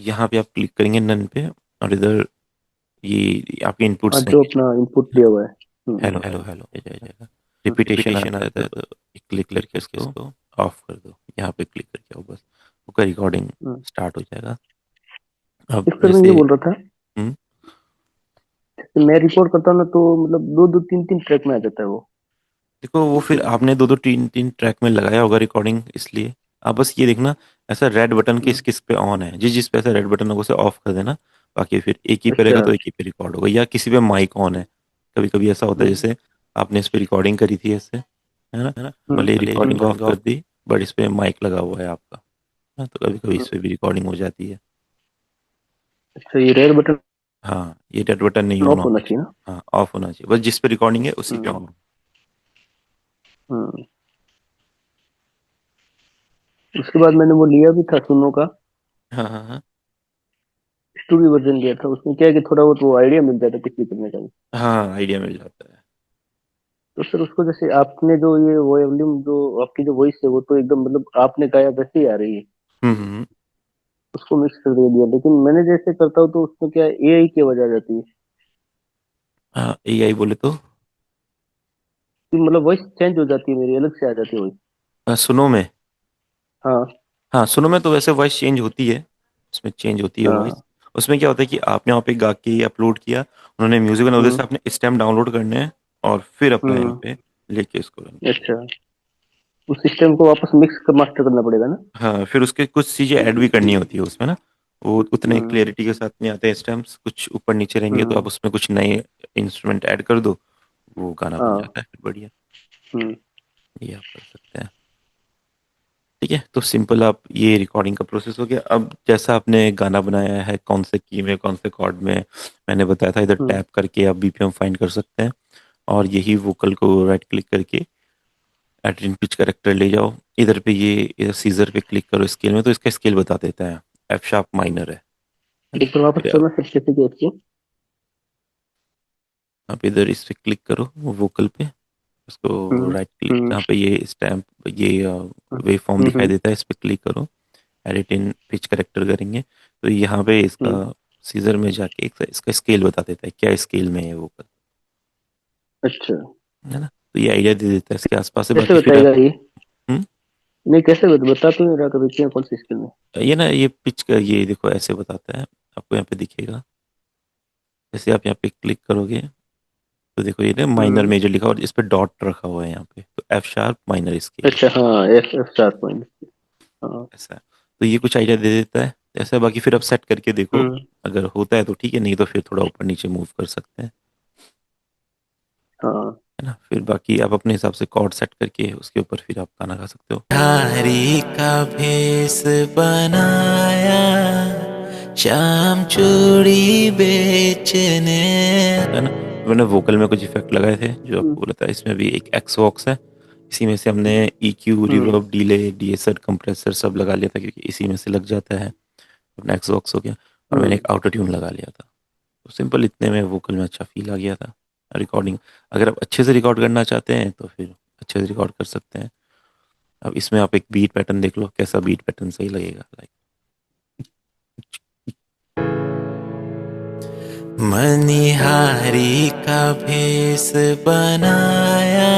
यहाँ पे आप क्लिक करेंगे नन पे, और इधर ये आपके हाँ, इनपुट्स जो रहेंगे। अपना इनपुट दिया हुआ है। हेलो हेलो हेलो, ये जाएगा। रिपीटेशन आता है तो क्लिक करके इसको ऑफ कर दो, यहाँ पे क्लिक करके आओ बस, आपका रिकॉर्डिंग हम्म। स्टार्ट हो जाएगा। अब इस पर मैं ये जैसे बोल रहा था हम्म, कि मैं रिकॉर्ड करता हूँ ना, तो मतलब दो दो तीन तीन ट्रैक में आ जाता है वो। देखो वो फिर आपने दो दो तीन तीन ट्रैक में लगाया होगा रिकॉर्डिंग, इसलिए आप बस ये देखना ऐसा रेड बटन किस हम्म। किस पे ऑन है, जिस जिस पे ऐसा रेड बटन होगा उसे ऑफ कर देना। बाकी फिर एक ही पे अच्छा। रहेगा तो एक ही पे रिकॉर्ड होगा, या किसी पे माइक ऑन है। कभी कभी ऐसा होता है हम्म। जैसे आपने इस पे रिकॉर्डिंग करी थी ऐसे, है ना, हम्म। भले रिकॉर्डिंग हम्म। ऑफ कर दी, बट इस पे माइक लगा हुआ है आपका, हाँ, तो कभी कभी हम्म। इस पे भी रिकॉर्डिंग हो जाती है। अच्छा, ये रेड बटन हाँ, ये रेड बटन नहीं ऑन ऑफ होना होना चाहिए ना? चाहिए, हाँ ऑफ होना चाहिए, बस जिस पे रिकॉर्डिंग है उसी पे हम्म। ऑन। हम्म। उसके बाद मैंने वो लिया भी था सुनो का, हाँ हाँ हाँ स्टूडियो वर्जन लिया था। उसमें क्या है कि थोड़ा बहुत वो आइडिया मिल जाता है कुछ भी करने का भी। हाँ, आइडिया मिल जाता है। तो सर उसको जैसे आपने जो ये वॉल्यूम, जो आपकी जो वॉइस है वो तो एकदम मतलब आपने गाया वैसे ही आ रही है, हम्म। उसको मिक्स कर दे दिया। लेकिन मैंने जैसे करता हूँ तो उसमें क्या एआई की आवाज आ जाती है हाँ, एआई बोले तो कि मतलब वॉइस चेंज हो जाती है, मेरी अलग से आ जाती है वॉइस। सुनो में, हाँ। हाँ सुनो में तो वैसे वॉइस चेंज होती है, उसमें चेंज होती है वॉइस। हाँ। उसमें क्या होता है कि आपने वहाँ पे गा के अपलोड किया, उन्होंने म्यूजिक बना, उधर हम्म। से आपने स्टेम डाउनलोड करने हैं और फिर अपना यहाँ हम्म। पे लेके इसको रन करना अच्छा, उस सिस्टम को वापस मिक्स कर मास्टर करना पड़ेगा ना? है। हाँ, फिर उसके कुछ चीज़ें ऐड भी करनी होती है उसमें ना, वो उतने हम्म। क्लियरिटी के साथ नहीं आते हैं स्टेम्स, कुछ ऊपर नीचे रहेंगे, तो हम्म। आप उसमें कुछ नए इंस्ट्रूमेंट ऐड कर दो, वो गाना बन हाँ। जाता है फिर बढ़िया। हम्म। ये आप कर सकते हैं। ठीक है, तो सिंपल आप ये रिकॉर्डिंग का प्रोसेस हो गया। अब जैसा आपने गाना बनाया है, कौन से की में कौन से कॉर्ड में, मैंने बताया था, इधर हम्म। टैप करके आप बीपीएम फाइंड कर सकते हैं, और यही वोकल को राइट क्लिक करके एड इन पिच करेक्टर ले जाओ। इधर पे ये इधर सीजर पे क्लिक करो स्केल में, तो इसका स्केल बता देता है, एफ शार्प माइनर है ना। एक बार वापस फिर करना फिर कैसे किया इसको? आप इधर इस पे क्लिक करो वोकल पे, उसको हम्म। राइट क्लिक हम्म। जहाँ पे ये स्टैम्प, ये वेव फॉर्म हम्म। दिखाई देता है, इस पे क्लिक करो, एडिट इन पिच करेक्टर करेंगे, तो यहाँ पे इसका हम्म। सीजर में जाके इसका स्केल बता देता है क्या स्केल में है वो, अच्छा, है ना, तो ये आइडिया दे देता है इसके आसपास से। कैसे बाकी फिर बताएगा आप ये? हम्म, नहीं, कैसे बता तो नहीं रहा कभी क्या, कौन सी स्किल में? ये ना ये पिच का ये देखो ऐसे बताता है, आपको यहाँ पे दिखेगा, जैसे आप यहाँ पे क्लिक करोगे तो देखो ये ना माइनर हम्म। मेजर लिखा और इस पे डॉट रखा हुआ है यहाँ पे, तो एफ शार्प माइनर स्केल अच्छा, हाँ, एफ एफ 4 पॉइंट। हाँ। ऐसा है। तो ये कुछ आइडिया दे देता है ऐसा। बाकी फिर आप सेट करके देखो, हम्म। अगर होता है तो ठीक है, नहीं तो फिर थोड़ा ऊपर नीचे मूव कर सकते हैं, हाँ। है ना। फिर बाकी आप अपने हिसाब से कॉर्ड सेट करके उसके ऊपर फिर आप गाना गा सकते हो। हारी का भेस बनाया, शाम चूड़ी बेचने, है ना। मैंने वोकल में कुछ इफेक्ट लगाए थे जो हम्म। आपको बोला था, इसमें भी एक एक्स वॉक्स है, इसी में से हमने EQ, हम्म। रिवर्ब, डिले, डीएसर, कंप्रेसर सब लगा लिया था, क्योंकि इसी में से लग जाता है, अपना एक्स वॉक्स हो गया। और मैंने हम्म। एक आउटर ट्यून लगा लिया था, तो सिंपल इतने में वोकल में अच्छा फील आ गया था। रिकॉर्डिंग अगर आप अच्छे से रिकॉर्ड करना चाहते हैं तो फिर अच्छे से रिकॉर्ड कर सकते हैं। अब इसमें आप एक बीट पैटर्न देख लो, कैसा बीट पैटर्न सही लगेगा, लाइक मनिहारी का भेस बनाया,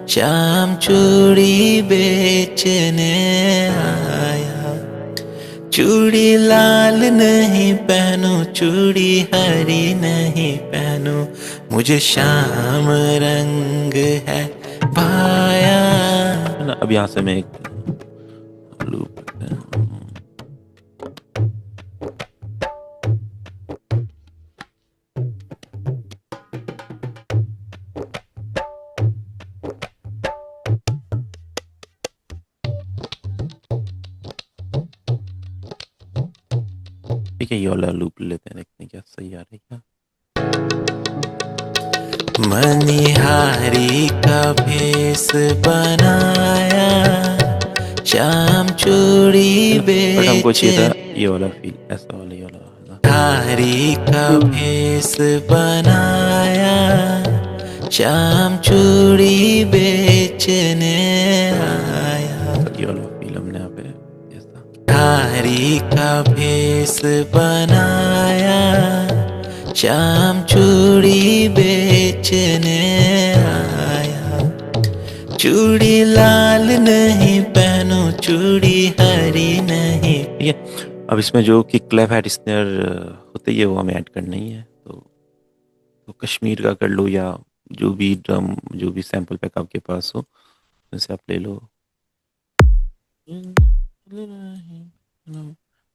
शाम चूड़ी बेचने आया, चूड़ी लाल नहीं पहनूं, चूड़ी हरी नहीं पहनूं, मुझे शाम रंग है भाया, है ना। अब यहाँ से मैं एक लूप, ठीक है, ये वाला लूप लेते हैं, देखते हैं क्या सही आ रहा है क्या। मनिहारी का भेस बनाया, शाम चूड़ी बट हमको चाहिए था ये वाला फील, ऐसा वाला, ये वाला हारी का हम्म। भेस बनाया, शाम चूड़ी बेचने आया, ये वाला फील हमने यहाँ पे ऐसा। बिहारी का भेष बनाया, शाम चूड़ी बेचने आया। चूड़ी लाल नहीं पहनो, चूड़ी हरी नहीं। ठीक है, अब इसमें जो कि क्लेफ हेड स्नेयर होते ही है वो हमें ऐड करना ही है। तो कश्मीर का कर लो, या जो भी ड्रम, जो भी सैंपल पैक आपके पास हो वैसे आप ले लो।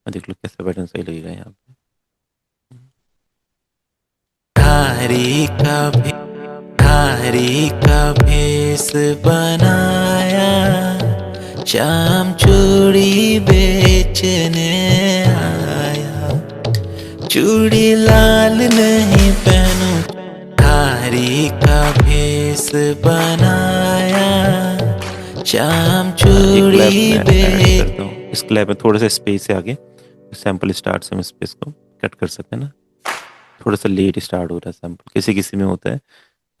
देख लो कैसा पैटर्न सही लगेगा यहाँ पे। हरी का भी हरी का भेष बनाया, शाम चूड़ी बेचने आया। चूड़ी लाल नहीं पहनो, हरी का भेष बनाया, शाम चूड़ी बेच। इस क्लैप में थोड़ा सा स्पेस से आगे सैंपल स्टार्ट से हम स्पेस को कट कर सकते हैं ना। थोड़ा सा लेट स्टार्ट हो रहा है सैंपल, किसी किसी में होता है,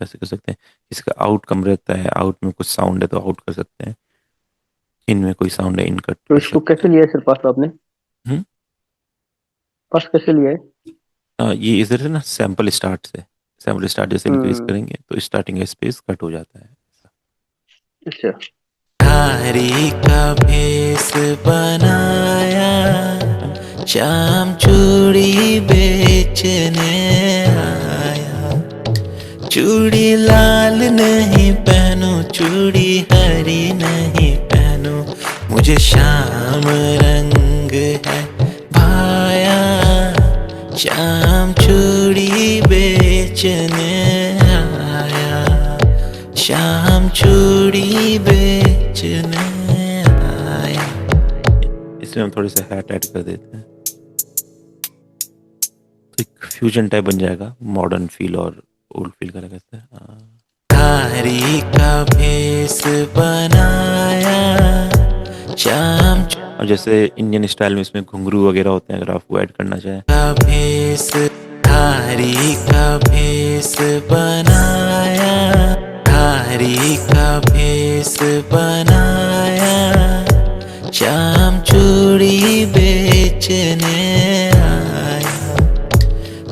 वैसे कर सकते हैं। किसी का आउट कम रहता है, आउट में कुछ साउंड है तो आउट कर सकते हैं, इन में कोई साउंड है इन कट तो कर इसको सकते कैसे लिया है सर पास आपने? हैं। पास कैसे लिया है? ये इधर से ना सैंपल स्टार्ट से, सैंपल स्टार्ट जैसे इंक्रीज हम्म। करेंगे तो स्टार्टिंग का स्पेस कट हो जाता है। अच्छा। हरी का भेष बनाया, शाम चूड़ी बेचने आया। चूड़ी लाल नहीं पहनो, चूड़ी हरी नहीं पहनो, मुझे शाम रंग है भाया। शाम चूड़ी बेचने आया, शाम चूड़ी बेचने आया। इसमें हम थोड़े से हैट ऐड कर देते हैं तो एक फ्यूजन टाइप बन जाएगा, मॉडर्न फील और ओल्ड फील का लगता है। हरी का भेष बनाया, शाम। और जैसे इंडियन स्टाइल में इसमें घुंघरू वगैरह होते हैं, अगर आप वो ऐड करना चाहें। का भेष, हरी का भेष बनाया, हरी का भेष बनाया, शाम चूड़ी बेचने आया।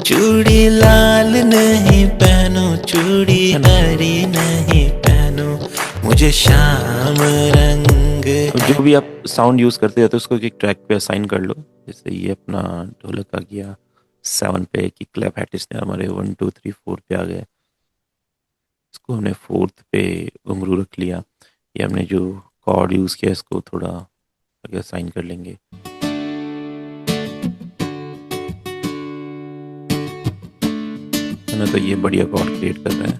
चूड़ी लाल नहीं पहनो, चूड़ी हरी नहीं पहनो, मुझे शाम रंग। जो भी आप साउंड यूज करते हो तो उसको एक ट्रैक पे असाइन कर लो। जैसे ये अपना ढोलक का गया 7 पे, कि क्लैप हैटिस ने हमारे 1 2 3 4 पे आ गए, इसको हमने 4th पे घुंघरू रख लिया। ये हमने जो कॉर्ड यूज किया इसको थोड़ा आगे असाइन कर लेंगे। ना तो ये बढ़िया कॉर्ड क्रिएट कर रहा है।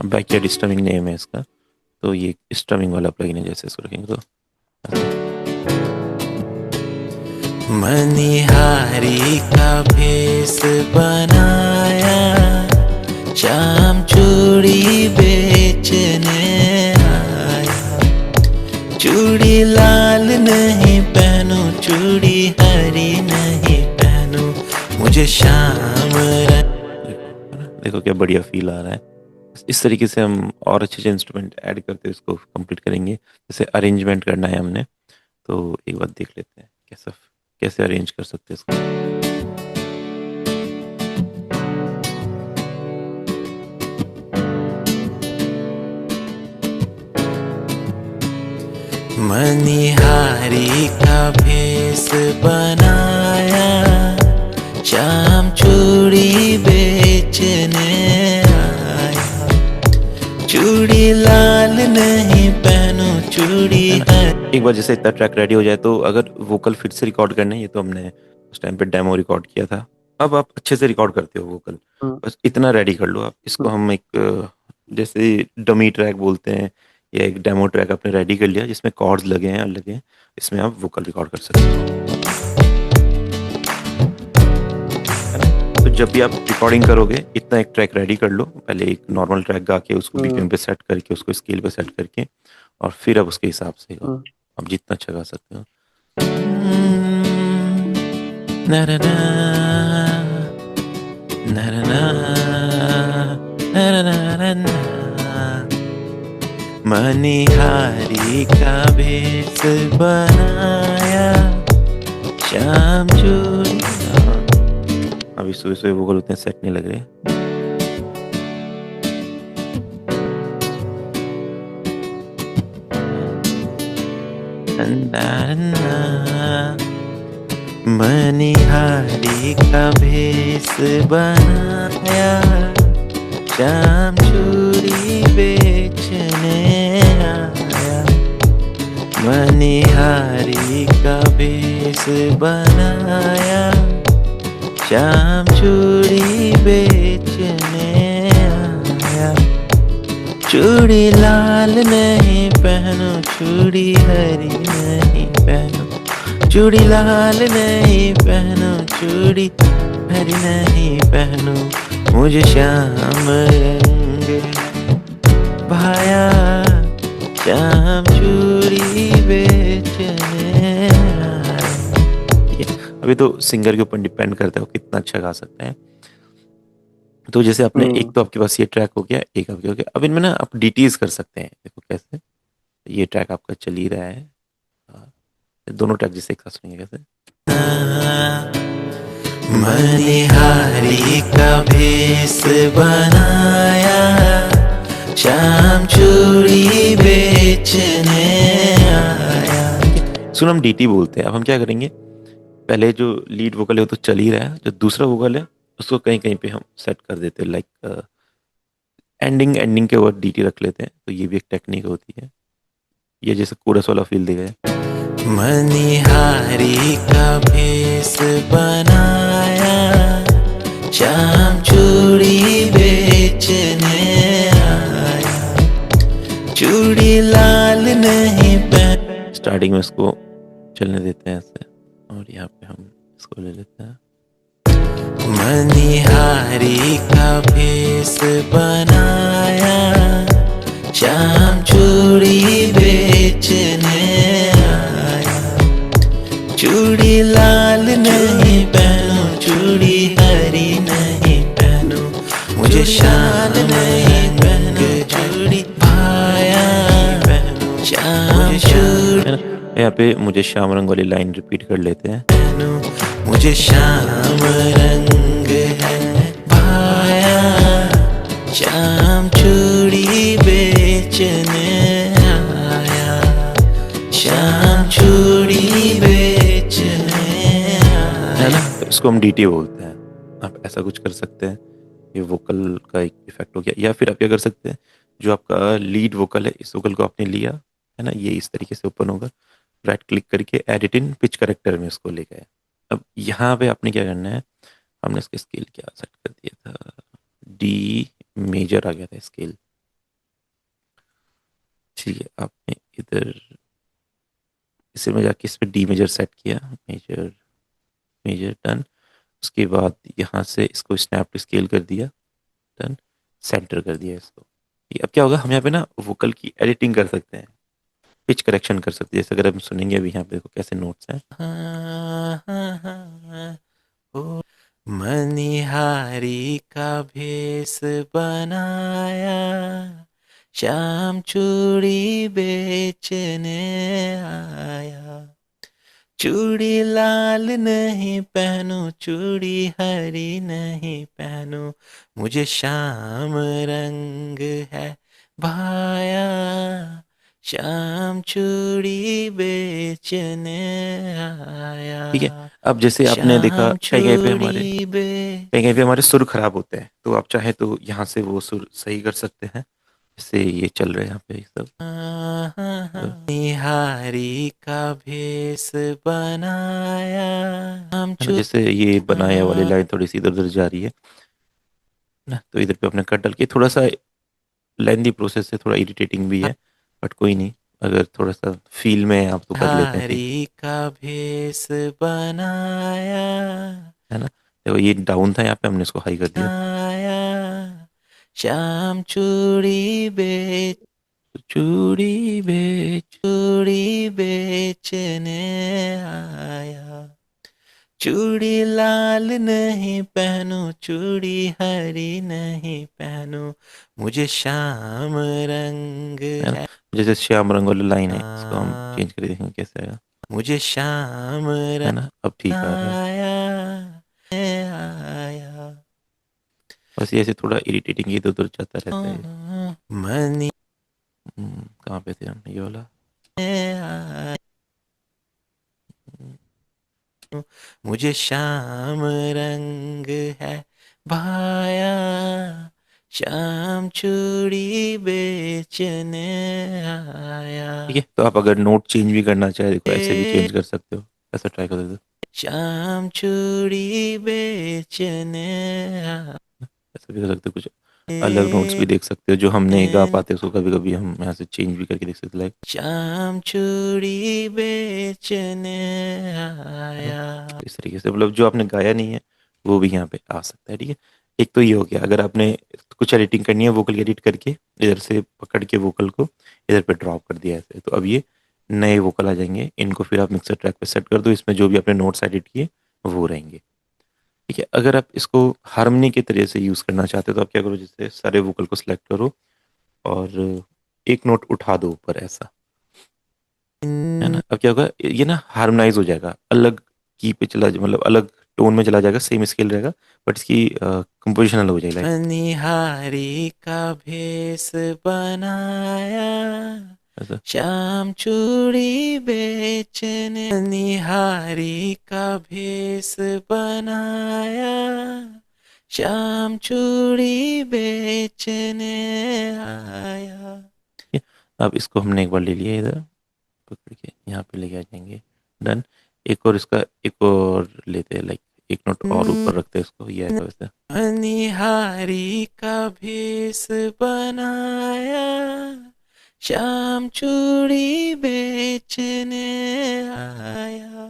बैकयार्ड स्ट्रमिंग नेम है इसका, तो ये स्ट्रमिंग वाला प्लगइन है। जैसे इसको रखेंगे तो मनिहारी का भेष बनाया, शाम चूड़ी बेचने आया। चूड़ी लाल नहीं पहनो, चूड़ी हरी नहीं पहनो, मुझे शाम देखो क्या बढ़िया फील आ रहा है। इस तरीके से हम और अच्छे इंस्ट्रूमेंट ऐड करते हैं, इसको कंप्लीट करेंगे। जैसे अरेंजमेंट करना है हमने, तो एक बार देख लेते हैं कैसे अरेंज कर सकते हैं इसको। मनिहारी का भेष बनाया, शाम चूड़ी बेचने आया। चूड़ी लाल नहीं पहनो, चूड़ी एक बार जैसे इतना ट्रैक रेडी हो जाए तो अगर वोकल फिर से रिकॉर्ड करने, ये तो हमने उस टाइम पे डेमो रिकॉर्ड किया था, अब आप अच्छे से रिकॉर्ड करते हो वोकल, बस इतना रेडी कर लो आप। इसको हम एक जैसे डमी ट्रैक बोलते हैं, या एक डेमो ट्रैक आपने रेडी कर लिया जिसमें कॉर्ड्स लगे हैं और लगे हैं, इसमें आप वोकल रिकॉर्ड कर सकते हो। तो जब भी आप रिकॉर्डिंग करोगे इतना एक ट्रैक रेडी कर लो, पहले एक नॉर्मल ट्रैक गा के उसको बीपीएम पे सेट करके, उसको स्केल पे सेट करके, और फिर अब उसके हिसाब से गाओ, आप जितना अच्छा गा सकते हो। ना ना ना ना ना ना ना ना ना। मनिहारी का भेष बनाया, शाम चूड़ी। अभी सुबह सुबह वो उतने सेट नहीं लग रहे। मनिहारी का भेष बनाया, शाम चूड़ी बेचने आया। मनिहारी का भेष बनाया, शाम चूड़ी बेचने आया। चूड़ी लाल नहीं पहनो, चूड़ी हरी नहीं पहनो, चूड़ी लाल नहीं पहनो, चूड़ी हरी नहीं पहनो, मुझे श्याम रंग भाया, श्याम चूड़ी बेचने आया। अभी तो सिंगर के ऊपर डिपेंड करता है वो कितना अच्छा गा सकता है। तो जैसे आपने एक तो आपके पास ये ट्रैक हो गया, एक आपके हो गया। अब इनमें ना आप डीटीज कर सकते हैं। देखो कैसे, ये ट्रैक आपका चल ही रहा है, दोनों ट्रैक जिसे एक साथ सुनेंगे कैसे। मनिहारी का भेष बनाया, शाम चूड़ी बेचने आया। सुन, हम डीटी बोलते हैं। अब हम क्या करेंगे, पहले जो लीड वोकल है वो तो चल ही रहा है, जो दूसरा वोकल है उसको कहीं कहीं पे हम सेट कर देते हैं, लाइक एंडिंग के वर्ड डीटी रख लेते हैं। तो ये भी एक टेक्निक होती है, ये जैसे कोरस वाला फील देगा। मनिहारी का भेष बनाया, शाम चूड़ी बेचने आया। चूड़ी लाल नहीं पहन। स्टार्टिंग में इसको चलने देते हैं ऐसे, और यहाँ पे हम इसको ले लेते हैं। मनिहारी का भेष बनाया, शाम चूड़ी बेचने आया। चूड़ी लाल नहीं पहनो, चूड़ी हरी नहीं पहनो, मुझे शाम नहीं पहनो, चूड़ी भाया पहनो, शाम चूड़ी। यहाँ पे मुझे श्याम रंग वाली लाइन रिपीट कर लेते हैं। मुझे श्याम रंग है भाया, श्याम चूड़ी बेचने आया, श्याम चूड़ी बेचने आया। है ना, इसको हम डीटी बोलते हैं। आप ऐसा कुछ कर सकते हैं, ये वोकल का एक इफेक्ट हो गया। या फिर आप क्या कर सकते हैं, जो आपका लीड वोकल है, इस वोकल को आपने लिया है ना, ये इस तरीके से ओपन होगा, राइट क्लिक करके एडिट इन पिच करेक्टर में इसको ले गए। अब यहाँ पे आपने क्या करना है, हमने इसका स्केल क्या सेट कर दिया था, डी मेजर आ गया था स्केल। ठीक है, आपने इधर इसे में जाके इस पे डी मेजर सेट किया, मेजर मेजर डन। उसके बाद यहाँ से इसको स्नैप टू स्केल कर दिया, डन, सेंटर कर दिया इसको। अब क्या होगा, हम यहाँ पे ना वोकल की एडिटिंग कर सकते हैं, पिच करेक्शन कर सकते हैं। जैसे अगर हम सुनेंगे अभी यहाँ पे देखो कैसे नोट्स हैं। मनिहारी का भेष बनाया, श्याम चूड़ी बेचने आया। चूड़ी लाल नहीं पहनो, चूड़ी हरी नहीं पहनो, मुझे श्याम रंग है भाया, श्याम चूड़ी बेचने आया। ठीक है, अब जैसे आपने देखा कहीं कहीं पे हमारे सुर खराब होते हैं, तो आप चाहे तो यहाँ से वो सुर सही कर सकते हैं। जैसे ये चल रहे हैं यहाँ पे ये सब। निहारी का भेष बनाया, जैसे ये बनाया वाली लाइन थोड़ी सी इधर उधर जा रही है ना, तो इधर पे अपने कट डाल के, थोड़ा सा लेंदी प्रोसेस है, थोड़ा इरिटेटिंग भी है, बट कोई नहीं, अगर थोड़ा सा फील में आप तो कर लेते हैं। हरी का भेष बनाया, है ना, देखो ये डाउन था, यहाँ पे हमने इसको हाई कर दिया। श्याम चूड़ी बेच, चूड़ी बेचने आया। चूड़ी लाल नहीं पहनो, चूड़ी हरी नहीं पहनो, मुझे श्याम रंग है। जैसे श्याम रंग वाली लाइन है, इसको हम चेंज करके देखेंगे कैसे आएगा। मुझे श्याम है ना, अब ठीक आ रहा है। आया बस ये ऐसे थोड़ा इरिटेटिंग इधर उधर जाता रहता है। मनी कहाँ पे थे हम, ये वाला। मुझे श्याम रंग है भाया, श्याम चूड़ी बेचने आया। ठीक है, तो आप अगर नोट चेंज भी करना चाहे, देखो ऐसे भी चेंज कर सकते हो, ऐसा ट्राई कर दो। श्याम चूड़ी बेचने आया, ऐसा भी कर सकते हो। कुछ अलग नोट्स भी देख सकते हो जो हम नहीं गा पाते, उसको कभी कभी हम यहाँ से चेंज भी करके देख सकते हैं। लाइक श्याम चूड़ी बेचने आया, इस तरीके से मतलब जो आपने गाया नहीं है वो भी यहाँ पे आ सकता है। ठीक है, एक तो ये हो गया। अगर आपने कुछ एडिटिंग करनी है, वोकल एडिट करके इधर से पकड़ के वोकल को इधर पे ड्रॉप कर दिया ऐसे, तो अब ये नए वोकल आ जाएंगे। इनको फिर आप मिक्सर ट्रैक पे सेट कर दो, इसमें जो भी आपने नोट्स एडिट किए वो रहेंगे। ठीक है, अगर आप इसको हार्मनी के तरीके से यूज़ करना चाहते हो तो आप क्या करो, जैसे सारे वोकल को सिलेक्ट करो और एक नोट उठा दो ऊपर ऐसा, है ना। अब क्या होगा, ये ना हार्मोनाइज हो जाएगा, अलग की पे चला मतलब अलग टोन में चला जाएगा, सेम स्केल रहेगा बट इसकी कंपोजिशन अलग हो जाएगी। मनिहारी का भेष बनाया, ऐसा श्याम चूड़ी बेचने, निहारी का भेष बनाया, श्याम चूड़ी बेचने आया। अब इसको हमने एक बार ले लिया, इधर पकड़ के यहाँ पे लेके आ जाएंगे। डन। एक और इसका एक और लेते हैं, लाइक एक नोट और ऊपर रखते हैं इसको, ये आएगा वैसे। मनिहारी का भेष बनाया, श्याम चूड़ी बेचने आया।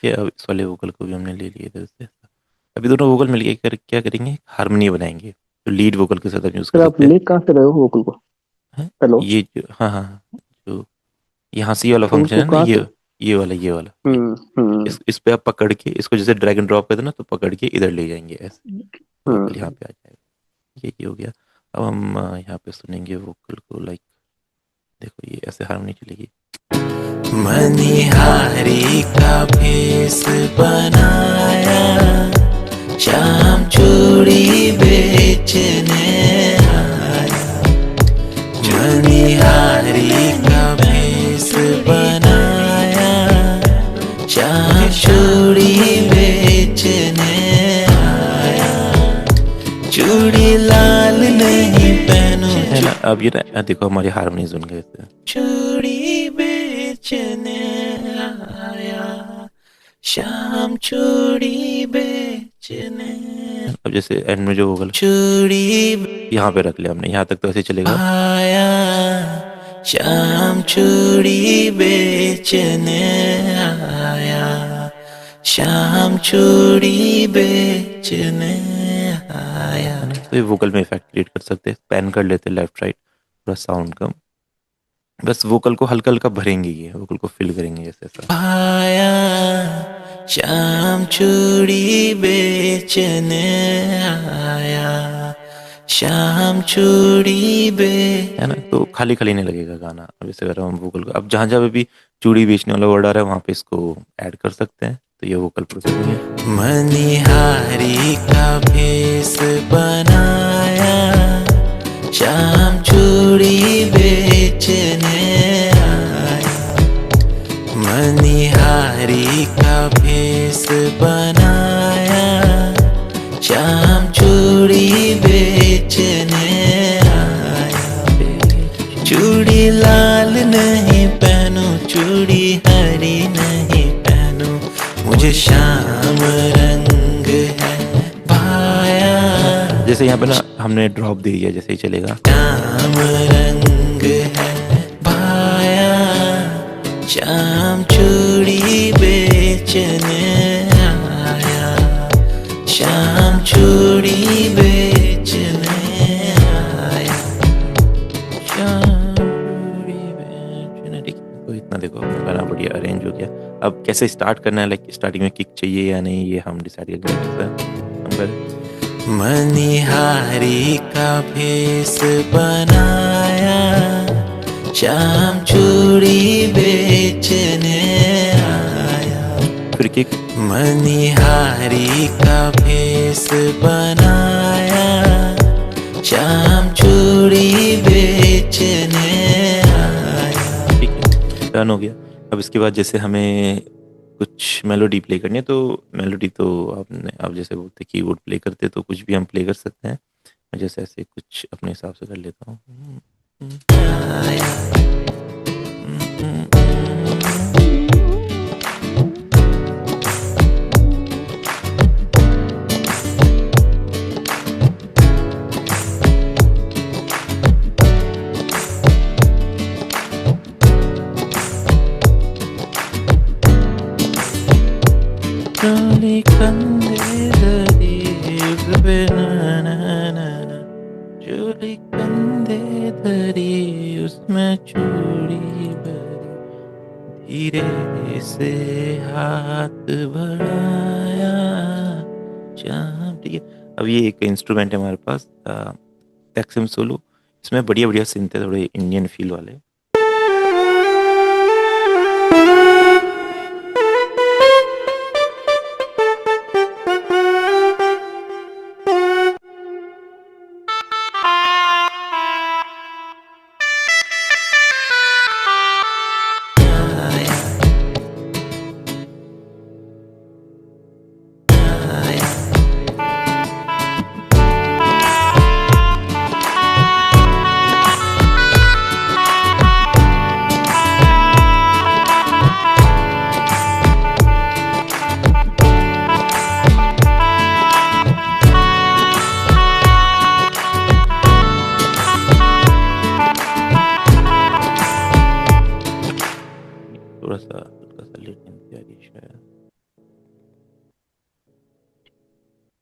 ये अब इस वाले वोकल को भी हमने ले लिया इधर से। अभी दोनों वोकल मिलके क्या करेंगे, हार्मनी बनाएंगे, तो लीड वोकल के साथ हम यूज कर सर आप सकते हैं। ले कहाँ से रहे हो वोकल को? हैं? हेलो, ये जो हाँ हाँ, जो यहाँ से ये वाला फंक्शन उनको है ना, कहाँ से? ये वाला इस पे आप पकड़ के इसको जैसे ड्रैग एंड ड्रॉप कर देना, तो पकड़ के इधर ले जाएंगे ऐसे, वोकल यहाँ हम्म। पे आ जाएगा। ये हो गया। अब हम यहाँ पे सुनेंगे वोकल को, लाइक देखो ये ऐसे हार्मनी चलेगी। मनिहारी का भेष बनाया, श्याम चूड़ी बेचने आया, मनिहारी का भेष बनाया, श्याम चूड़ी बेचने आया, चूड़ी लाल नहीं पहनो, है ना। अब ये ना देखो हमारी हारमोनी सुन गए थे। चूड़ी बेचने आया, श्याम चूड़ी बेचने। अब जैसे एंड में जो वोकल चूड़ी यहाँ पे रख लिया हमने, यहाँ तक तो ऐसे चलेगा। आया श्याम चूड़ी बेचने आया, श्याम चूड़ी बेचने आया। तो ये वोकल में इफेक्ट क्रिएट कर सकते हैं। पैन कर लेते लेफ्ट राइट, थोड़ा साउंड कम, बस वोकल को हल्का हल्का भरेंगे, ये वोकल को फिल करेंगे जैसे ऐसा। आया श्याम चूड़ी बेचने आया, श्याम चूड़ी है ना, तो खाली खाली नहीं लगेगा गाना। अब जैसे अगर हम वोकल को अब जहाँ जहाँ भी चूड़ी बेचने वाला वर्ड आ रहा है वहाँ पे इसको ऐड कर सकते हैं, तो ये वोकल प्रोसेस है। मनिहारी का भेष बनाया, श्याम चूड़ी बेचने आया, मनिहारी का भेष बनाया, श्याम चूड़ी बेचने आया, चूड़ी लाल नहीं पहनो, चूड़ी हरी नहीं पहनो, मुझे श्याम रंग है भाया। जैसे यहाँ पे ना हमने ड्रॉप दे दिया, जैसे ही चलेगा। श्याम रंग है भाया, श्याम चूड़ी बेचने आया, श्याम चूड़ी बेचने आया, श्याम चूड़ी बेचने। ठीक है, तो इतना देखो अपना गाना बढ़िया अरेंज हो गया। अब कैसे स्टार्ट करना है, लाइक स्टार्टिंग में किक चाहिए या नहीं, ये हम डिसाइड करेंगे। मनिहारी का भेष बनाया, शाम चूड़ी बेचने आया, फिर कि मनिहारी का भेस बनाया, शाम चूड़ी बेचने आया। ठीक है, डन हो गया। अब इसके बाद जैसे हमें कुछ मेलोडी प्ले करनी है, तो मेलोडी तो आपने, आप जैसे बोलते कीबोर्ड प्ले करते तो कुछ भी हम प्ले कर सकते हैं। मैं जैसे ऐसे कुछ अपने हिसाब से कर लेता हूँ। चोली कंधे धरी उसपे ना, चोली कंधे धरी उसमें चूड़ी भरी, धीरे से हाथ बढ़ाया, शाम। ठीक है, अब ये एक इंस्ट्रूमेंट है हमारे पास, टैक्सिम सोलो। इसमें बढ़िया बढ़िया सिंथ है, थोड़े इंडियन फील वाले। थोड़ा सा हल्का सा लेकिन प्यारी शायद।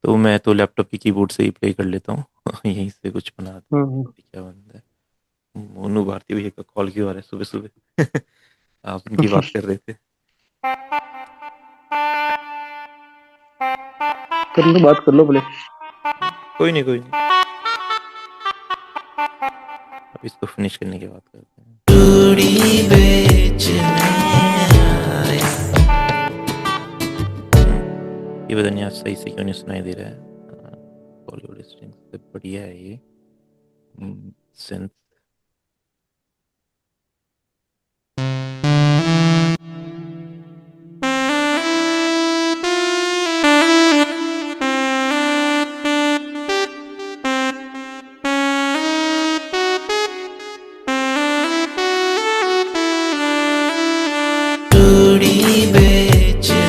तो मैं तो लैपटॉप की कीबोर्ड से ही प्ले कर लेता हूँ। यहीं से कुछ बना हम्म। दे, क्या बनता है। मोनू भारती भैया का कॉल क्यों आ रहा है सुबह सुबह? आप उनकी बात कर रहे थे। कर लो, बात कर लो बोले। कोई नहीं, कोई नहीं, अब इसको फिनिश करने के बाद करते हैं। चूड़ी बेचने आया। ये पता नहीं आज सही से क्यों नहीं सुनाई दे रहा है। बॉलीवुड स्ट्रिंग से बढ़िया है ये सिंथ। चूड़ी बेचने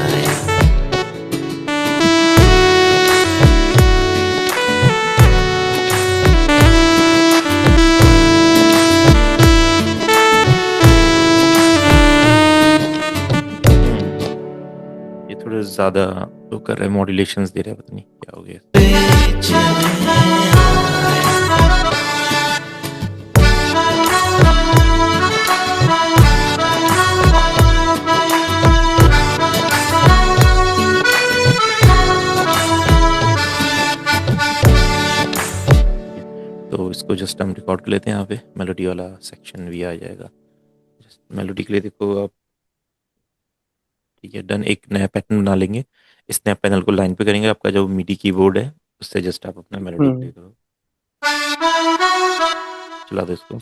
आया। ये थोड़ा ज्यादा वो कर रहे हैं, मॉड्यूलेशंस दे रहे हैं, पता नहीं क्या हो गया। तो इसको जस्ट हम रिकॉर्ड कर लेते हैं, यहाँ पे मेलोडी वाला सेक्शन भी आ जाएगा। जस्ट मेलोडी के लिए देखो आप। ठीक है, डन। एक नया पैटर्न बना लेंगे, इस नया पैनल को लाइन पे करेंगे, आपका जो मिडी कीबोर्ड है उससे जस्ट आप अपना मेलोडी प्ले करो। चला दो इसको।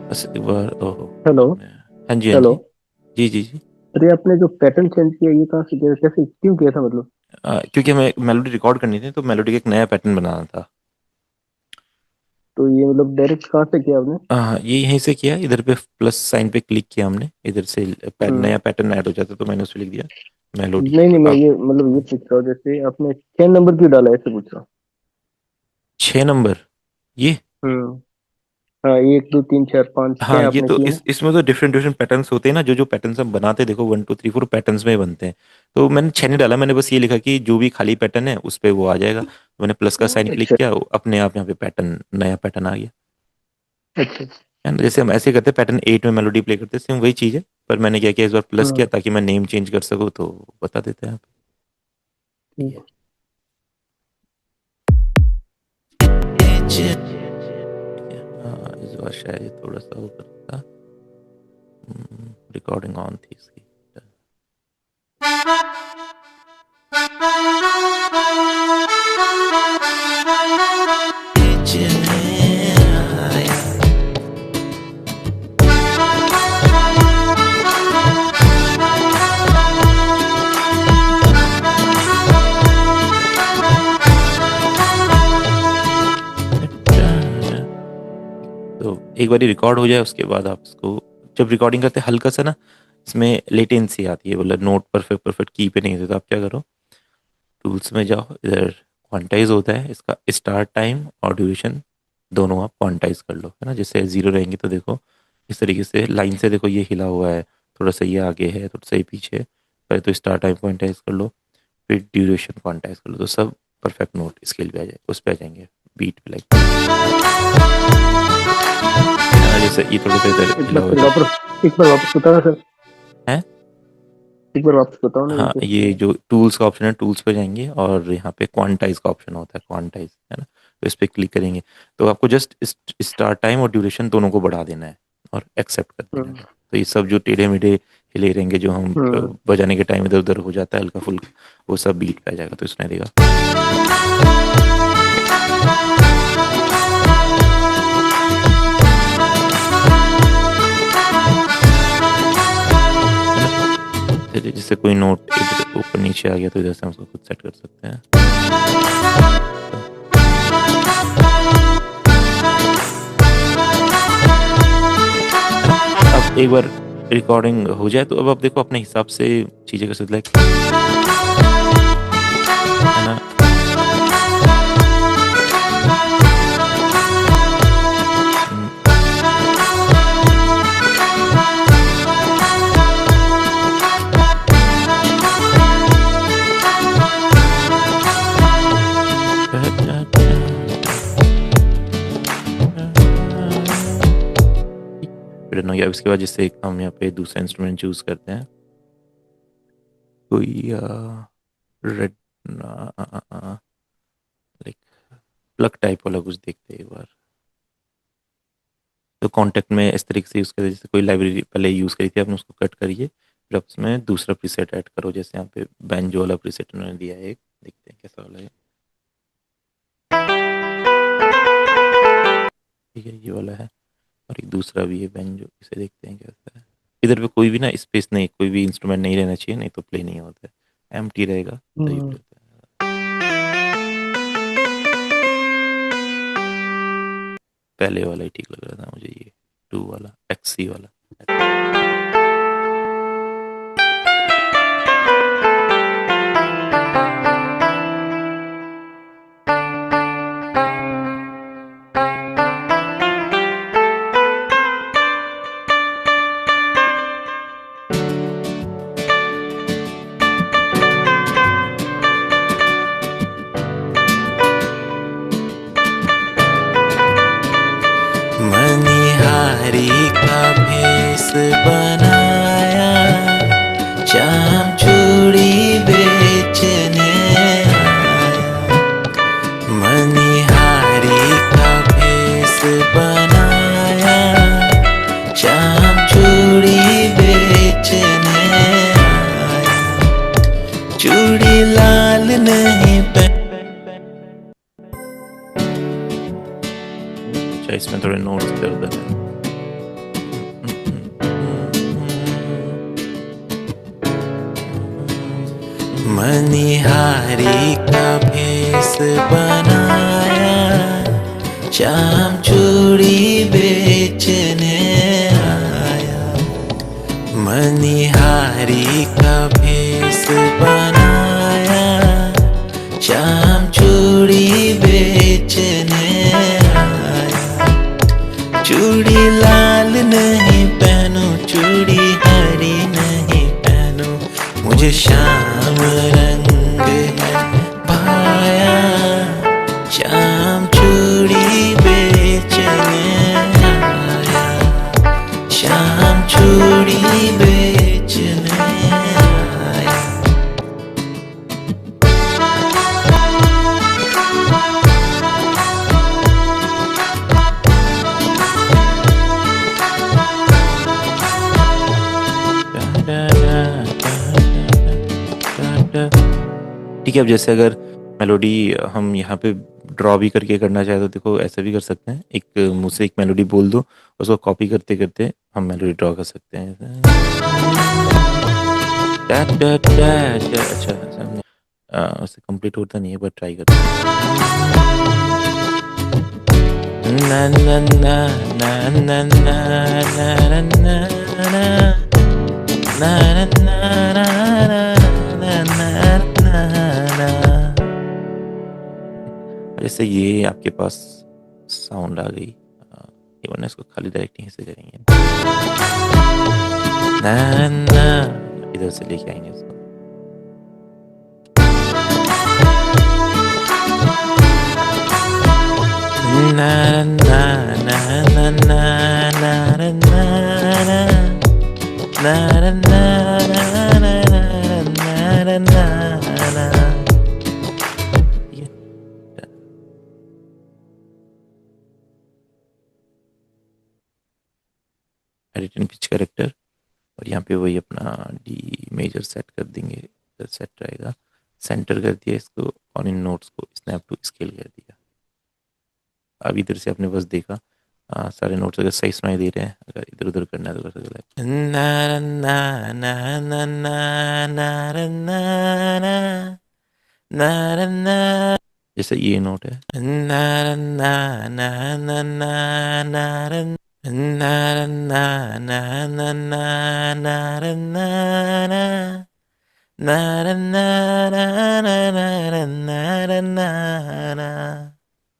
बस एक बार। ओहो, हेलो। हाँ जी, हाँ हेलो। जी, जी, जी, जी। अरे आपने जो पैटर्न चेंज किया ये कहाँ से किया, कैसे क्यों किया था मतलब? क्योंकि हमें मेलोडी रिकॉर्ड करनी थी, तो मेलोडी का एक नया पैटर्न बनाना था। तो ये मतलब डायरेक्ट कहाँ से किया आपने? हाँ, ये यहीं से किया, इधर पे प्लस साइन पे क्लिक किया हमने, इधर से हम्म। नया पैटर्न ऐड हो जाता, तो मैंने उसमें लिख दिया मेलोडी। नहीं नहीं, मैं अब ये मतलब ये पूछ रहा हूँ, जैसे आपने 6 नंबर क्यों डाला, ऐसे पूछ रहा 6 नंबर ये। हूँ। हाँ, 1 2 3 4 5 हाँ, 6 ये आपने तो किए ना? इसमें तो डिफरेंट डिफरेंट पैटर्न्स होते हैं ना, जो जो पैटर्न्स हम बनाते हैं, देखो 1 2 3 4 पैटर्न्स में बनते हैं। तो मैंने 6 नहीं डाला, मैंने बस ये लिखा कि जो भी खाली पैटर्न है उस पे वो आ जाएगा। मैंने प्लस का साइन क्लिक अच्छा। किया, अपने आप यहाँ पे पैटर्न, नया पैटर्न आ गया। अच्छा। है ना। जैसे हम ऐसे करते हैं, पैटर्न 8 में मेलोडी प्ले करते हैं, सेम वही चीज़ है, पर मैंने क्या किया, इस बार प्लस हाँ किया ताकि मैं नेम चेंज कर सकूँ, तो बता देते हैं आप। ठीक है। हाँ, इस बार शायद ये थोड़ा सा वो करता, रिकॉर्डिंग ऑन थी इसकी। तो एक बार रिकॉर्ड हो जाए उसके बाद आप इसको जब रिकॉर्डिंग करते हैं, हल्का सा ना इसमें लेटेंसी आती है, मतलब नोट परफेक्ट परफेक्ट की पे नहीं होते, तो आप क्या करो, टूल्स में जाओ, इधर क्वांटाइज होता है, इसका स्टार्ट टाइम और ड्यूरेशन दोनों आप क्वांटाइज कर लो, है ना। जैसे जीरो रहेंगे तो देखो इस तरीके से लाइन से देखो ये हिला हुआ है, थोड़ा सा ये आगे है, थोड़ा सा ये पीछे है। पहले तो स्टार्ट टाइम क्वांटाइज कर लो, फिर ड्यूरेशन क्वांटाइज कर लो, तो सब परफेक्ट नोट स्केल पे आ जाए, उस पे आ जाएंगे, बीट पे लाइक। जैसे ये थोड़ा सा इधर एक हिला बार हुआ फिर है, वापस, एक बार वापस बताओ सर। है। एक बार वापस बताओ ना हाँ, जैसे। ये जो टूल्स का ऑप्शन है, टूल्स पे जाएंगे और यहाँ पे क्वांटाइज का ऑप्शन होता है, क्वांटाइज, है ना। तो इस पे क्लिक करेंगे तो आपको जस्ट स्टार्ट टाइम और ड्यूरेशन दोनों को बढ़ा देना है और एक्सेप्ट कर देना है। तो ये सब जो टेढ़े मेढ़े हिले रहेंगे, जो हम हम्म। बजाने के टाइम इधर उधर हो जाता है हल्का फुल्का, वो सब बीट पे आ जाएगा, तो इसमें देगा। जैसे कोई नोट इधर ऊपर नीचे आ गया तो इधर से हम उसको खुद सेट कर सकते हैं। अब एक बार रिकॉर्डिंग हो जाए तो अब आप देखो अपने हिसाब से चीजें कर सकते है ना। फिर ना, या उसके बाद जैसे हम यहाँ पे दूसरा इंस्ट्रूमेंट चूज करते हैं, कोई रेड लाइक प्लग टाइप वाला कुछ देखते हैं एक बार। तो कॉन्टेक्ट में इस तरीके से यूज़ करिए, जैसे कोई लाइब्रेरी पहले यूज़ करी थी आपने, उसको कट करिए, फिर आप उसमें दूसरा प्रीसेट ऐड करो। जैसे यहाँ पे बैंजो वाला प्रीसेट उन्होंने दिया है एक, देखते हैं कैसा वाला है। ठीक है, ये वाला है। और एक दूसरा भी है बैंजो, इसे देखते हैं कैसा है। इधर पे कोई भी ना स्पेस नहीं, कोई भी इंस्ट्रूमेंट नहीं रहना चाहिए, नहीं तो प्ले नहीं होता है, एम्प्टी रहेगा तभी हम्म। प्ले होता है। पहले वाला ही ठीक लग रहा था मुझे, ये 2 वाला एक्सी वाला। मनिहारी का भेष बनाया, चाम चूड़ी बेचने आया। मनिहारी का भेष बनाया, चाम चूड़ी बेचने आया। चूड़ी लाल नहीं इसमें थोड़े नोट्स इधर उधर है। मनिहारी का भेष बनाया, चाम चूड़ी बेचने आया। मनिहारी का भेष बनाया, चाम चूड़ी बेचने आया। चूड़ी लाल नहीं पहनूं, चूड़ी हरी नहीं पहनूं, मुझे श्याम रंग है भाया। श्याम चूड़ी बेचने आया। चूड़ी बेचने आया। ठीक है, अब जैसे अगर मेलोडी हम यहाँ पे ड्रॉ भी करके करना चाहे तो देखो ऐसा भी कर सकते हैं, एक मुंह से एक मेलोडी बोल दो, उसको कॉपी करते करते हम मेलोडी ड्रॉ कर सकते हैं। अच्छा सामने उससे कंप्लीट होता नहीं है, बट ट्राई करते हैं। ना ना ना ना ना ना ना ना ना जैसे ये आपके पास साउंड आ गई, ये वरना इसको खाली डायरेक्ट यहीं से करेंगे, ना ना इधर से लेके आएंगे इसको। ना ना ना ना ना ना ना ना एडिट एंड पिच कैरेक्टर, और यहाँ पे वही अपना डी मेजर सेट कर देंगे, इधर सेट रहेगा, सेंटर कर दिया इसको, और इन नोट्स को स्नैप टू स्केल कर दिया। अब इधर से आपने बस देखा सारे नोट्स अगर सही सुनाई दे रहे हैं, अगर इधर उधर करना है तो कर सकते हैं। जैसे ये नोट है,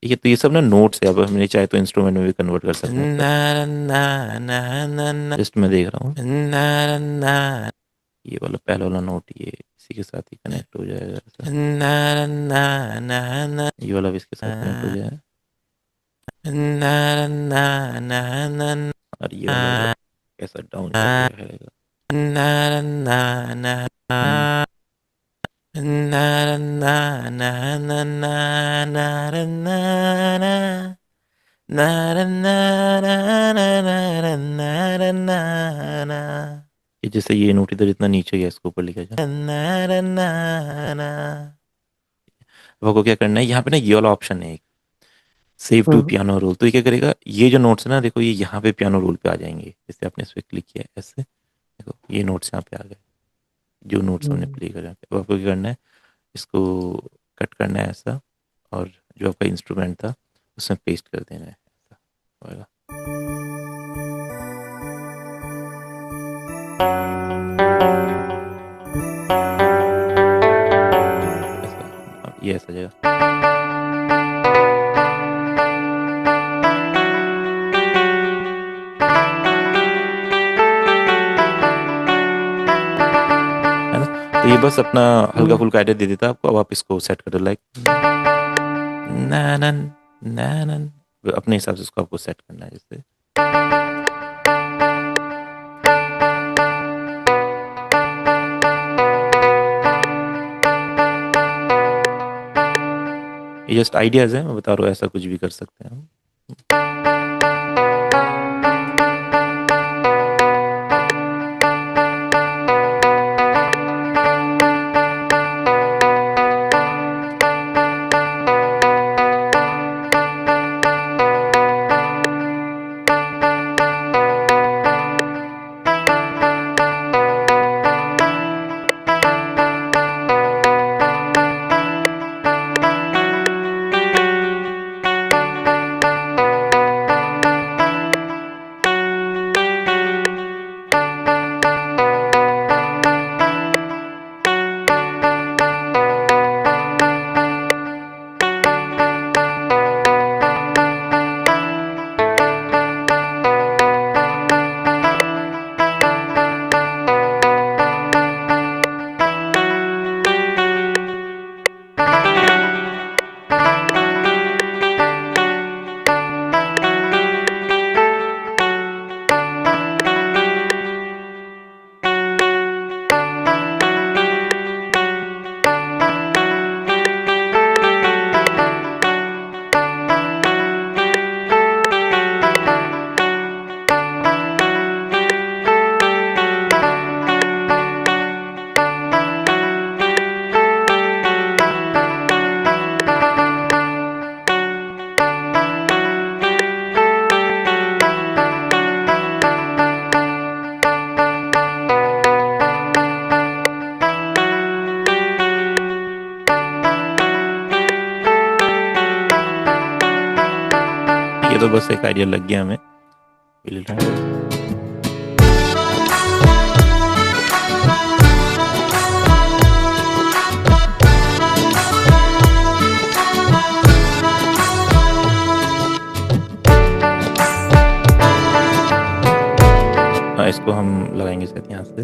ठीक है, तो ये सब ना नोट्स है, अब हमने चाहे तो इंस्ट्रूमेंट में भी कन्वर्ट कर सकते हैं। जस्ट मैं देख रहा हूँ, ये वाला पहला वाला नोट ये इसी के साथ ही कनेक्ट हो जाएगा, ये वाला भी इसके साथ कनेक्ट हो जाएगा, और ये वाला कैसा डाउन रहेगा। जैसे ये नोट इधर इतना नीचे गया, इसको ऊपर लिखा जाए। अब आपको क्या करना है, यहाँ पे ना ये वाला ऑप्शन है एक, सेव टू पियानो रोल, तो ये क्या करेगा, ये जो नोट्स है ना देखो, ये यहाँ पे पियानो रोल पे आ जाएंगे, जैसे आपने इस पर क्लिक किया है ऐसे, देखो ये नोट्स यहाँ पे आ गए, जो नोट्स हमने प्ले करा। अब आपको क्या करना है, इसको कट करना है ऐसा, और जो आपका इंस्ट्रूमेंट था उसमें पेस्ट कर देना है, ऐसा होगा। ये ऐसा जगह, है ना, तो ये बस अपना हल्का फुल्का एडिट दे देता आपको। अब आप इसको सेट कर दो, लाइक नैनन नैनन, अपने हिसाब से इसको आपको सेट करना है। जैसे ये जस्ट आइडियाज है, मैं बता रहा हूँ, ऐसा कुछ भी कर सकते हैं हम। तो बस एक आइडिया लग गया हमें। Fill it out। हाँ, इसको हम लगाएंगे शायद यहाँ से।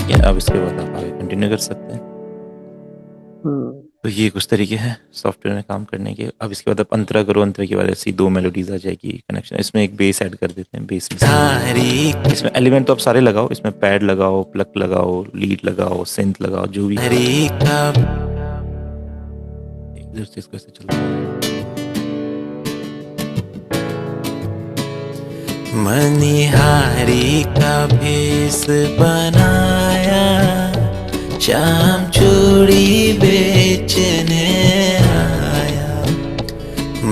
या अब इसके बाद आप आगे कंटिन्यू कर सकते हैं। तो ये कुछ तरीके हैं सॉफ्टवेयर में काम करने के। अब इसके बाद आप अंतरा करो, अंतरा के बाद ऐसी 2 मेलोडीज आ जाएगी कनेक्शन। इसमें एक बेस ऐड कर देते हैं, बेस में इसमें एलिमेंट तो आप सारे लगाओ, इसमें पैड लगाओ, प्लग लगाओ, लीड लगाओ, सिंथ लगाओ, जो भी इधर से इसको ऐसे चलता है। मनिहारी का भेष बनाया, शाम चूड़ी बेचने आया।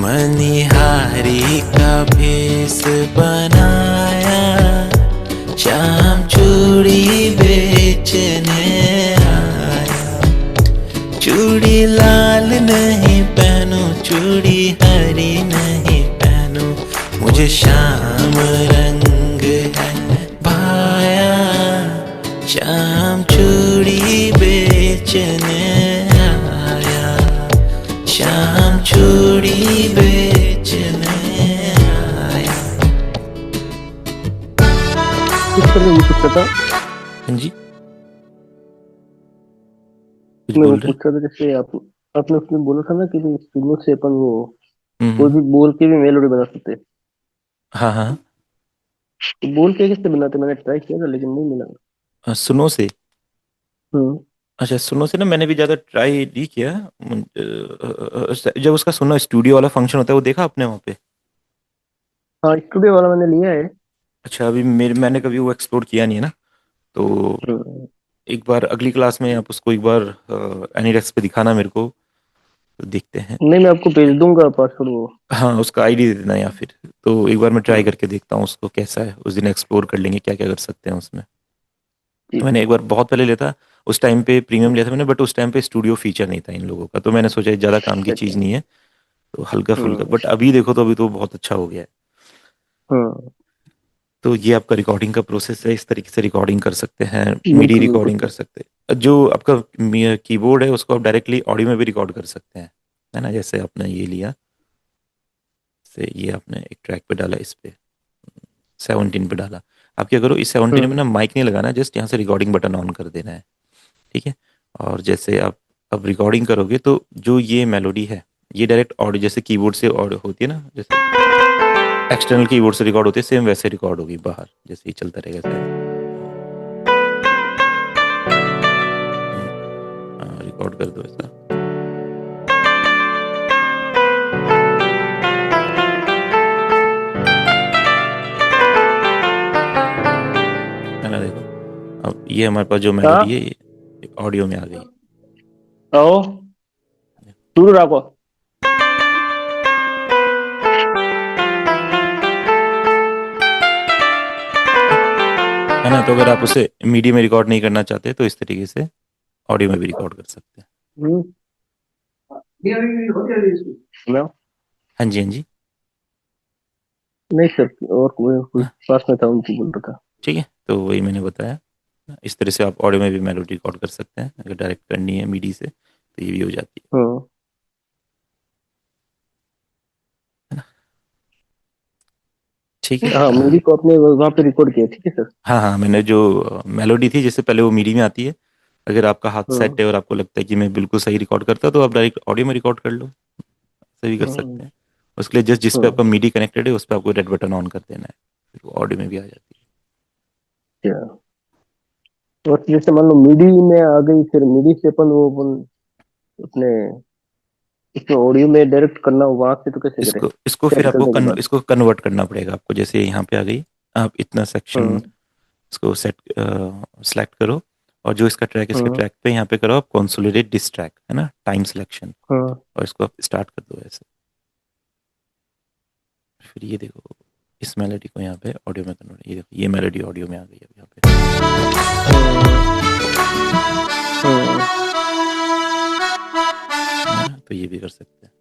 मनिहारी का भेष बनाया, शाम चूड़ी बेचने आया। चूड़ी लाल नहीं पहनूं, चूड़ी हरी नहीं पहनूं, मुझे शाम रंग है भाया। शाम चूड़ी बेचने आया, शाम चूड़ी बेचने आया। इस पर मैं ये पूछ रहा था, हाँ जी, कुछ मैं वो बोल रहे? पूछ रहा था जैसे आपने उसमें बोला था ना कि सुनो से अपन वो कोई हम्म, भी बोल के भी मेलोडी बना सकते हैं। हाँ हाँ। तो बोल के कैसे बनाते, मैंने ट्राई किया था लेकिन नहीं मिला। सुनो से। हम्म। अच्छा, सुनो से ना मैंने भी ज़्यादा ट्राई नहीं किया। जब उसका सुनो स्टूडियो वाला फंक्शन होता है, वो देखा आपने वहाँ पे? हाँ, स्टूडियो वाला मैंने लिया है। अच्छा, अभी मैंने कभी वो एक्सप्लोर किया नहीं है ना। तो हम्म। एक बार अगली क्लास में आप उसको एक बार एनीडेस्क पे दिखाना मेरे को, तो देखते हैं। नहीं, मैं आपको भेज दूंगा पासवर्ड वो। हाँ, उसका आईडी दे देना, या फिर तो एक बार मैं ट्राई हम्म। करके देखता हूँ उसको कैसा है। उस दिन एक्सप्लोर कर लेंगे क्या क्या कर सकते हैं उसमें। ठीक मैंने है। एक बार बहुत पहले लिया था, उस टाइम पे प्रीमियम लिया था मैंने, बट उस टाइम पे स्टूडियो फीचर नहीं था इन लोगों का, तो मैंने सोचा ये ज़्यादा काम की चीज़ अच्छा। नहीं है, तो हल्का फुल्का। हम्म। बट अभी देखो तो अभी तो बहुत अच्छा हो गया है। हम्म। तो ये आपका रिकॉर्डिंग का प्रोसेस है, इस तरीके से रिकॉर्डिंग कर सकते हैं, मिडी बिल्कुल बिल्कुल रिकॉर्डिंग कर सर। सकते हैं। जो आपका कीबोर्ड है उसको आप डायरेक्टली ऑडियो में भी रिकॉर्ड कर सकते हैं, है ना। जैसे आपने ये लिया, से ये आपने एक ट्रैक पे डाला, इस पे 17 पे डाला। आप क्या करो, इस 17 में हम्म। ना माइक नहीं लगाना, जस्ट यहाँ से रिकॉर्डिंग बटन ऑन कर देना है, ठीक है। और जैसे आप अब रिकॉर्डिंग करोगे तो जो ये मेलोडी है, ये डायरेक्ट ऑडियो जैसे कीबोर्ड से ऑडियो होती है ना, जैसे एक्सटर्नल कीबोर्ड से रिकॉर्ड होती है, सेम वैसे रिकॉर्ड होगी बाहर, जैसे ही चलता रहेगा ऐसे। रिकॉर्ड कर दो ऐसा, है ना। देखो, अब ये हमारे पास जो हाँ। मेलोडी है ये ऑडियो में आ गई। आओ, शुरू रखो। है ना। तो अगर आप उसे मीडिया में रिकॉर्ड नहीं करना चाहते तो इस तरीके से ऑडियो में भी रिकॉर्ड कर सकते हैं। हम्म। हेलो। हाँ जी, हाँ जी। नहीं सर, और कोई हाँ, पास में था उनको बोल रहा था। ठीक है, तो वही मैंने बताया। इस तरह से आप ऑडियो में भी मेलोडी रिकॉर्ड कर सकते हैं, अगर डायरेक्ट करनी है मीडी से तो ये भी हो जाती हम्म। है ना। ठीक है। हाँ, मेरी को आपने वहाँ पे रिकॉर्ड किया, ठीक है सर। हाँ हाँ, मैंने जो मेलोडी थी जिससे पहले वो मीडी में आती है, अगर आपका हाथ हम्म। सेट है और आपको लगता है कि मैं बिल्कुल सही रिकॉर्ड करता तो आप डायरेक्ट ऑडियो में रिकॉर्ड कर लो, ऐसे भी कर हम्म। सकते हैं। उसके लिए जस्ट जिस पे हम्म। आपका मीडी कनेक्टेड है उस पर आपको रेड बटन ऑन कर देना है, फिर वो ऑडियो में भी आ जाती अच्छा। और जैसे मान लो मिडी में आ गई, फिर मिडी से अपन वो अपन अपने इसमें ऑडियो में डायरेक्ट करना हो वहां से तो है। कैसे करें, इसको फिर सेट आपको करने के बाद। इसको कन्वर्ट करना पड़ेगा आपको। जैसे यहाँ पे आ गई, आप इतना सेक्शन हम्म। इसको सेलेक्ट करो, और जो इसका ट्रैक, इसके हम्म। ट्रैक पे यहाँ पे करो आप कंसोलिडेट डिस ट्रैक, है ना, टाइम सिलेक्शन, हम्म। और इसको आप स्टार्ट कर दो ऐसे। फिर ये देखो, इस मेलोडी को यहाँ पे ऑडियो में कन्वर्ट, ये देखो ये मेलोडी ऑडियो में आ गई अब यहाँ पे, हम्म, है ना? तो ये भी कर सकते हैं।